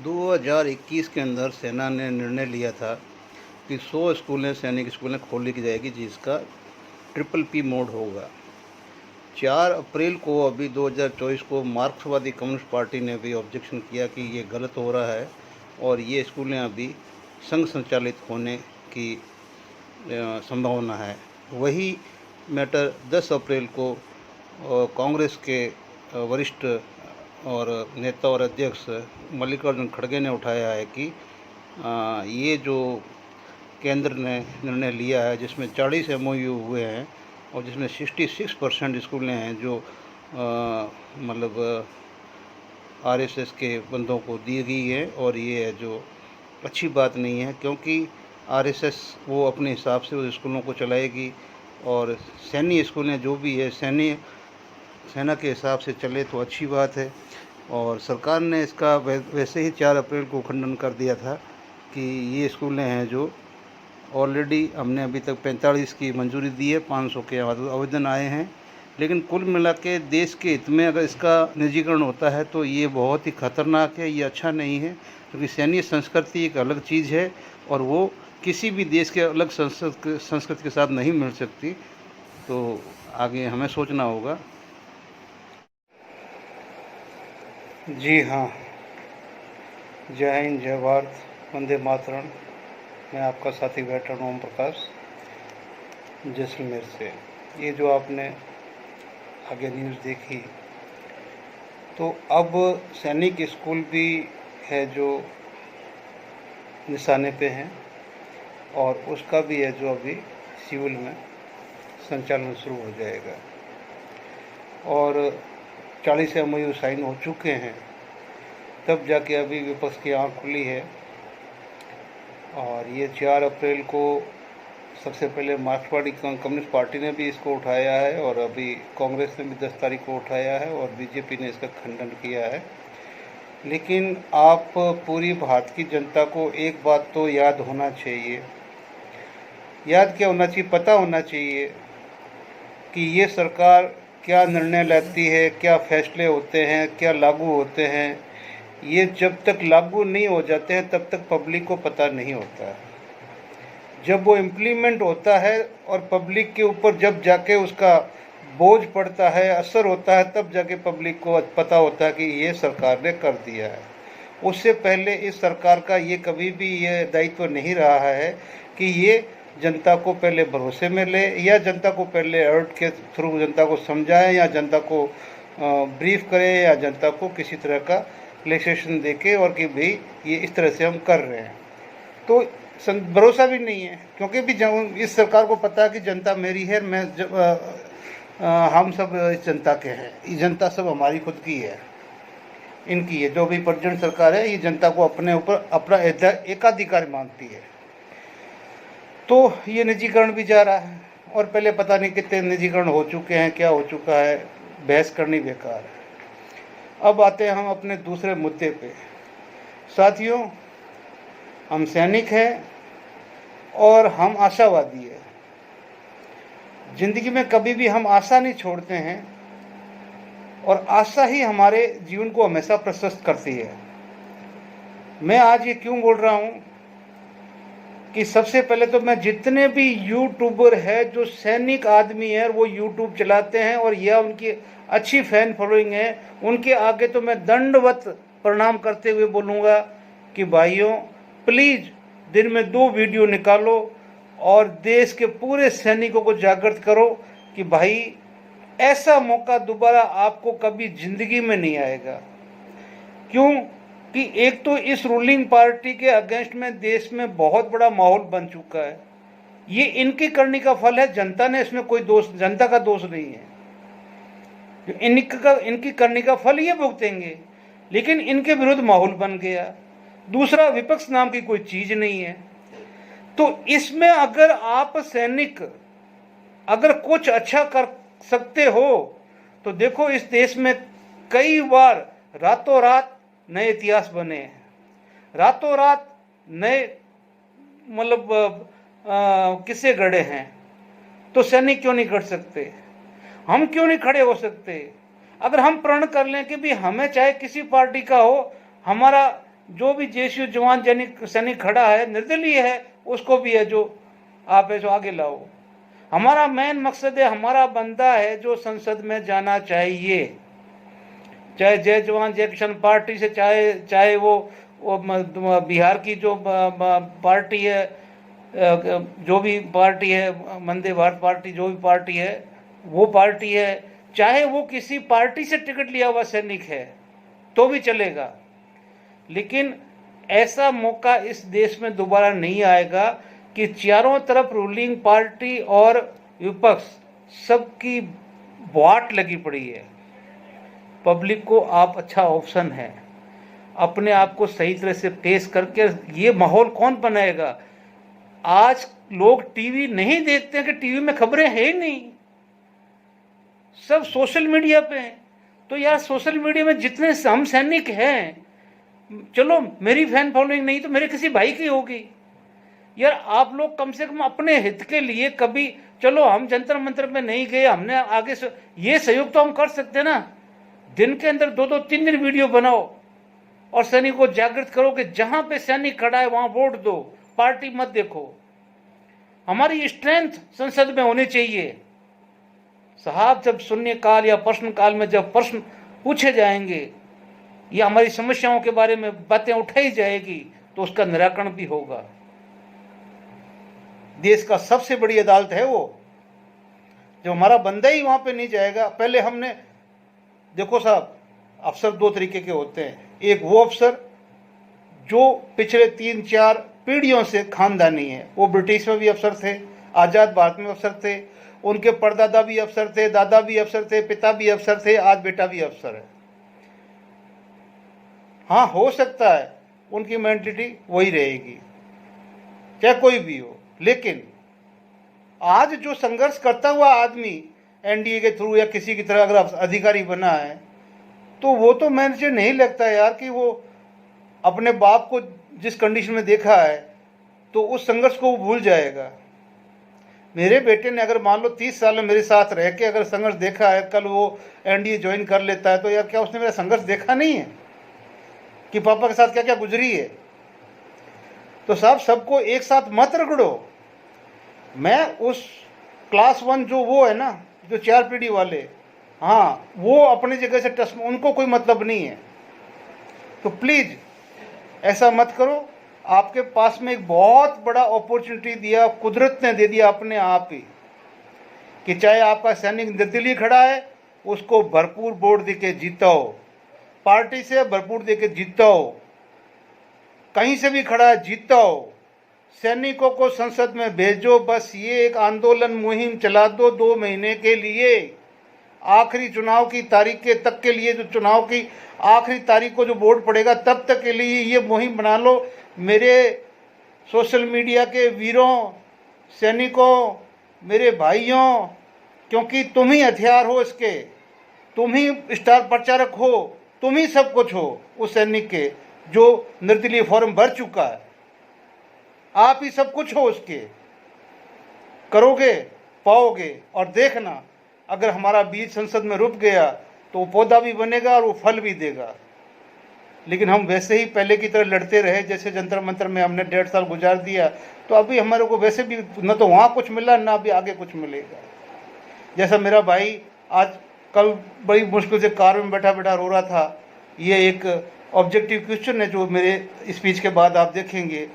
2021 के अंदर सेना ने निर्णय लिया था कि 100 स्कूलें सैनिक स्कूलें खोली की जाएगी, जिसका ट्रिपल पी मोड होगा। 4 अप्रैल को अभी 2024 को मार्क्सवादी कम्युनिस्ट पार्टी ने भी ऑब्जेक्शन किया कि ये गलत हो रहा है और ये स्कूलें अभी संघ संचालित होने की संभावना है। वही मैटर 10 अप्रैल को कांग्रेस के वरिष्ठ और नेता और अध्यक्ष मल्लिकार्जुन खड़गे ने उठाया है कि ये जो केंद्र ने निर्णय लिया है, जिसमें 40 MOU हुए हैं और जिसमें 66% स्कूलें हैं जो मतलब RSS के बंदों को दी गई है, और ये है जो अच्छी बात नहीं है, क्योंकि RSS वो अपने हिसाब से उस स्कूलों को चलाएगी और सैन्य स्कूलें जो भी है सेना के हिसाब से चले तो अच्छी बात है। और सरकार ने इसका वैसे ही 4 अप्रैल को खंडन कर दिया था कि ये स्कूलें हैं जो ऑलरेडी हमने अभी तक 45 की मंजूरी दी है, 500 के आवेदन आए हैं, लेकिन कुल मिला के देश के हित में अगर इसका निजीकरण होता है तो ये बहुत ही खतरनाक है, ये अच्छा नहीं है, क्योंकि सैन्य संस्कृति एक अलग चीज़ है और वो किसी भी देश के अलग संस्कृति के साथ नहीं मिल सकती। तो आगे हमें सोचना होगा। जी हाँ, जय हिंद, जय भारत, वंदे मातरम। मैं आपका साथी वेटरन ओम प्रकाश, जैसलमेर से। ये जो आपने आगे न्यूज़ देखी, तो अब सैनिक स्कूल भी है जो निशाने पे हैं और उसका भी है जो अभी सिविल में संचालन शुरू हो जाएगा। और 40 MOU साइन हो चुके हैं, तब जाके अभी विपक्ष की आँख खुली है। और ये 4 अप्रैल को सबसे पहले मार्क्सवादी कम्युनिस्ट पार्टी ने भी इसको उठाया है और अभी कांग्रेस ने भी 10 तारीख को उठाया है और बीजेपी ने इसका खंडन किया है। लेकिन आप पूरी भारत की जनता को एक बात तो याद होना चाहिए। याद क्या होना चाहिए? पता होना चाहिए कि ये सरकार क्या निर्णय लेती है, क्या फैसले होते हैं, क्या लागू होते हैं। ये जब तक लागू नहीं हो जाते हैं तब तक पब्लिक को पता नहीं होता है। जब वो इम्प्लीमेंट होता है और पब्लिक के ऊपर जब जाके उसका बोझ पड़ता है, असर होता है, तब जाके पब्लिक को पता होता है कि ये सरकार ने कर दिया है। उससे पहले इस सरकार का ये कभी भी ये दायित्व नहीं रहा है कि ये जनता को पहले भरोसे में ले या जनता को पहले अलर्ट के थ्रू जनता को समझाए या जनता को ब्रीफ करे या जनता को किसी तरह का रिलैक्सेशन दे के और कि भाई ये इस तरह से हम कर रहे हैं। तो भरोसा भी नहीं है, क्योंकि भी इस सरकार को पता है कि जनता मेरी है, हम सब इस जनता के हैं, ये जनता सब हमारी खुद की है, इनकी है। जो भी प्रेजेंट सरकार है ये जनता को अपने ऊपर अपना एकाधिकार मानती है। तो ये निजीकरण भी जा रहा है और पहले पता नहीं कितने निजीकरण हो चुके हैं, क्या हो चुका है, बहस करनी बेकार है। अब आते हैं हम अपने दूसरे मुद्दे पे। साथियों, हम सैनिक हैं और हम आशावादी हैं। जिंदगी में कभी भी हम आशा नहीं छोड़ते हैं और आशा ही हमारे जीवन को हमेशा प्रशस्त करती है। मैं आज ये क्यों बोल रहा हूँ कि सबसे पहले तो मैं जितने भी यूट्यूबर है जो सैनिक आदमी है वो यूट्यूब चलाते हैं और यह उनकी अच्छी फैन फॉलोइंग है, उनके आगे तो मैं दंडवत प्रणाम करते हुए बोलूँगा कि भाइयों, प्लीज़ दिन में 2 वीडियो निकालो और देश के पूरे सैनिकों को जागृत करो कि भाई ऐसा मौका दोबारा आपको कभी जिंदगी में नहीं आएगा। क्यों कि एक तो इस रूलिंग पार्टी के अगेंस्ट में देश में बहुत बड़ा माहौल बन चुका है। ये इनकी करने का फल है, जनता ने इसमें कोई दोष, जनता का दोष नहीं है। इनकी करने का फल ये भुगतेंगे, लेकिन इनके विरुद्ध माहौल बन गया। दूसरा, विपक्ष नाम की कोई चीज नहीं है। तो इसमें अगर आप सैनिक अगर कुछ अच्छा कर सकते हो तो देखो, इस देश में कई बार रातों रात नए इतिहास बने हैं, रातों रात नए किस्से गढ़े हैं। तो सैनिक क्यों नहीं कर सकते? हम क्यों नहीं खड़े हो सकते? अगर हम प्रण कर लें कि भी हमें चाहे किसी पार्टी का हो, हमारा जो भी जेसीयू जवान सैनिक खड़ा है निर्दलीय है, उसको भी है जो आप ऐसे आगे लाओ। हमारा मेन मकसद है, हमारा बंदा है जो संसद में जाना चाहिए, चाहे जय जवान जय किसान पार्टी से, चाहे वो बिहार की जो पार्टी है, जो भी पार्टी है, वंदे भारत पार्टी, जो भी पार्टी है वो पार्टी है, चाहे वो किसी पार्टी से टिकट लिया हुआ सैनिक है तो भी चलेगा। लेकिन ऐसा मौका इस देश में दोबारा नहीं आएगा कि चारों तरफ रूलिंग पार्टी और विपक्ष सबकी वाट लगी पड़ी है। पब्लिक को आप अच्छा ऑप्शन है, अपने आप को सही तरह से पेश करके ये माहौल कौन बनाएगा? आज लोग टीवी नहीं देखते हैं कि टीवी में खबरें है ही नहीं, सब सोशल मीडिया पे हैं। तो यार सोशल मीडिया में जितने हम सैनिक हैं, चलो मेरी फैन फॉलोइंग नहीं तो मेरे किसी भाई की होगी, यार आप लोग कम से कम अपने हित के लिए कभी, चलो हम जंतर मंतर में नहीं गए, हमने आगे से ये सहयोग तो हम कर सकते हैं ना, दिन के अंदर 2-2 3 वीडियो बनाओ और सैनिक को जागृत करो कि जहां पे सैनिक खड़ा है वहां वोट दो, पार्टी मत देखो। हमारी स्ट्रेंथ संसद में होनी चाहिए साहब। जब शून्यकाल या प्रश्नकाल में जब प्रश्न पूछे जाएंगे या हमारी समस्याओं के बारे में बातें उठाई जाएगी तो उसका निराकरण भी होगा। देश का सबसे बड़ी अदालत है वो, जब हमारा बंदा ही वहां पे नहीं जाएगा। पहले हमने देखो साहब, अफसर 2 तरीके के होते हैं। एक वो अफसर जो पिछले 3-4 पीढ़ियों से खानदानी है, वो ब्रिटिश में भी अफसर थे, आज़ाद भारत में अफसर थे, उनके परदादा भी अफसर थे, दादा भी अफसर थे, पिता भी अफसर थे, आज बेटा भी अफसर है। हाँ, हो सकता है उनकी मेंटिलिटी वही रहेगी चाहे कोई भी हो, लेकिन आज जो संघर्ष करता हुआ आदमी एनडीए के थ्रू या किसी की तरह अगर अधिकारी बना है, तो वो तो मुझे नहीं लगता यार कि वो अपने बाप को जिस कंडीशन में देखा है तो उस संघर्ष को वो भूल जाएगा। मेरे बेटे ने अगर मान लो 30 साल में मेरे साथ रह के अगर संघर्ष देखा है, कल वो एनडीए ज्वाइन कर लेता है, तो यार क्या उसने मेरा संघर्ष देखा नहीं है कि पापा के साथ क्या क्या गुजरी है? तो साहब सबको एक साथ मत रगड़ो। मैं उस क्लास 1 जो वो है ना, जो 4 पीढ़ी वाले, हाँ वो अपनी जगह से टच, उनको कोई मतलब नहीं है। तो प्लीज़ ऐसा मत करो। आपके पास में एक बहुत बड़ा अपॉर्चुनिटी दिया, कुदरत ने दे दिया अपने आप ही, कि चाहे आपका सैनिक निर्दलीय खड़ा है उसको भरपूर वोट दे के जीताओ, पार्टी से भरपूर दे के जीताओ, कहीं से भी खड़ा है जीताओ, सैनिकों को संसद में भेजो। बस ये एक आंदोलन मुहिम चला दो 2 महीने के लिए, आखिरी चुनाव की तारीख के तक के लिए, जो चुनाव की आखिरी तारीख को जो वोट पड़ेगा तब तक के लिए ये मुहिम बना लो। मेरे सोशल मीडिया के वीरों, सैनिकों, मेरे भाइयों, क्योंकि तुम ही हथियार हो इसके, तुम ही स्टार प्रचारक हो, तुम ही सब कुछ हो उस सैनिक के जो निर्दलीय फॉर्म भर चुका है। आप ही सब कुछ हो उसके, करोगे पाओगे। और देखना, अगर हमारा बीज संसद में रुक गया तो वो पौधा भी बनेगा और वो फल भी देगा। लेकिन हम वैसे ही पहले की तरह लड़ते रहे, जैसे जंतर मंतर में हमने 1.5 साल गुजार दिया, तो अभी हमारे को वैसे भी न तो वहाँ कुछ मिला ना अभी आगे कुछ मिलेगा। जैसा मेरा भाई आज कल बड़ी मुश्किल से कार में बैठा बैठा रो रहा था। ये एक ऑब्जेक्टिव क्वेश्चन है जो मेरे स्पीच के बाद आप देखेंगे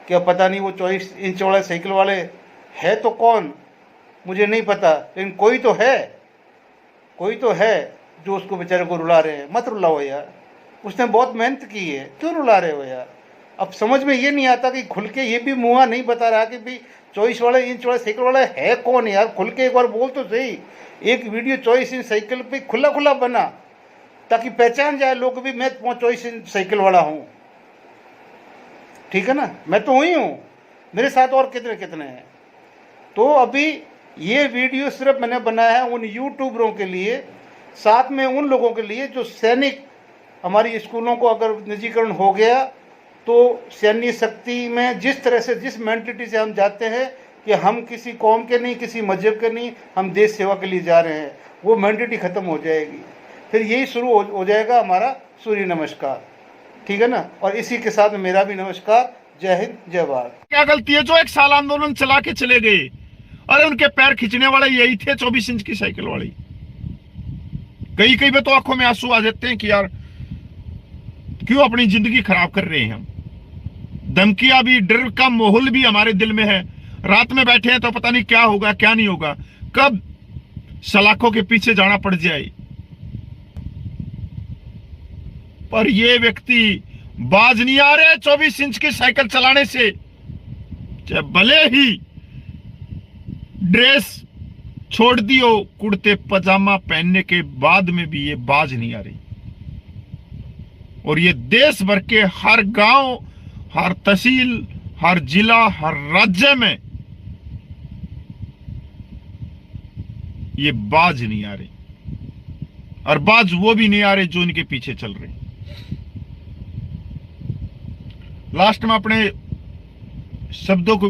कि पता नहीं वो 24 इंच वाले साइकिल वाले है तो कौन, मुझे नहीं पता, लेकिन कोई तो है, कोई तो है जो उसको बेचारे को रुला रहे हैं। मत रुलाओ यार, उसने बहुत मेहनत की है, क्यों रुला रहे हो यार? अब समझ में ये नहीं आता कि खुल के ये भी मुँह नहीं बता रहा कि भाई 24 वाले इंच वाले साइकिल वाला है कौन यार। खुल के एक बार बोल तो सही। एक वीडियो 24 इंच साइकिल पे खुला खुला बना ताकि पहचान जाए लोग भी मैं 24 इंच साइकिल वाला हूँ। ठीक है ना, मैं तो हुई हूँ, मेरे साथ और कितने कितने हैं। तो अभी ये वीडियो सिर्फ मैंने बनाया है उन यूट्यूबरों के लिए, साथ में उन लोगों के लिए जो सैनिक, हमारी स्कूलों को अगर निजीकरण हो गया तो सैन्य शक्ति में जिस तरह से, जिस मेंटिलिटी से हम जाते हैं कि हम किसी कौम के नहीं, किसी मजहब के नहीं, हम देश सेवा के लिए जा रहे हैं, वो मेंटिलिटी ख़त्म हो जाएगी। फिर यही शुरू हो जाएगा हमारा सूर्य नमस्कार। ठीक है ना। और इसी के साथ मेरा भी नमस्कार। जय हिंद, जय भारत। क्या गलती है जो 1 साल आंदोलन चला के चले गए? अरे उनके पैर खींचने वाले यही थे, 24 इंच की साइकिल वाली। कई कई में तो आंखों में आंसू आ जाते हैं कि यार क्यों अपनी जिंदगी खराब कर रहे हैं हम। धमकियां भी, डर का माहौल भी हमारे दिल में है। रात में बैठे हैं तो पता नहीं क्या होगा क्या नहीं होगा, कब सलाखों के पीछे जाना पड़ जाए। पर ये व्यक्ति बाज नहीं आ रहे 24 इंच की साइकिल चलाने से। चाहे भले ही ड्रेस छोड़ दियो, कुर्ते पजामा पहनने के बाद में भी ये बाज नहीं आ रही। और ये देश भर के हर गांव, हर तहसील, हर जिला, हर राज्य में ये बाज नहीं आ रहे। और बाज वो भी नहीं आ रहे जो इनके पीछे चल रहे। लास्ट में अपने शब्दों को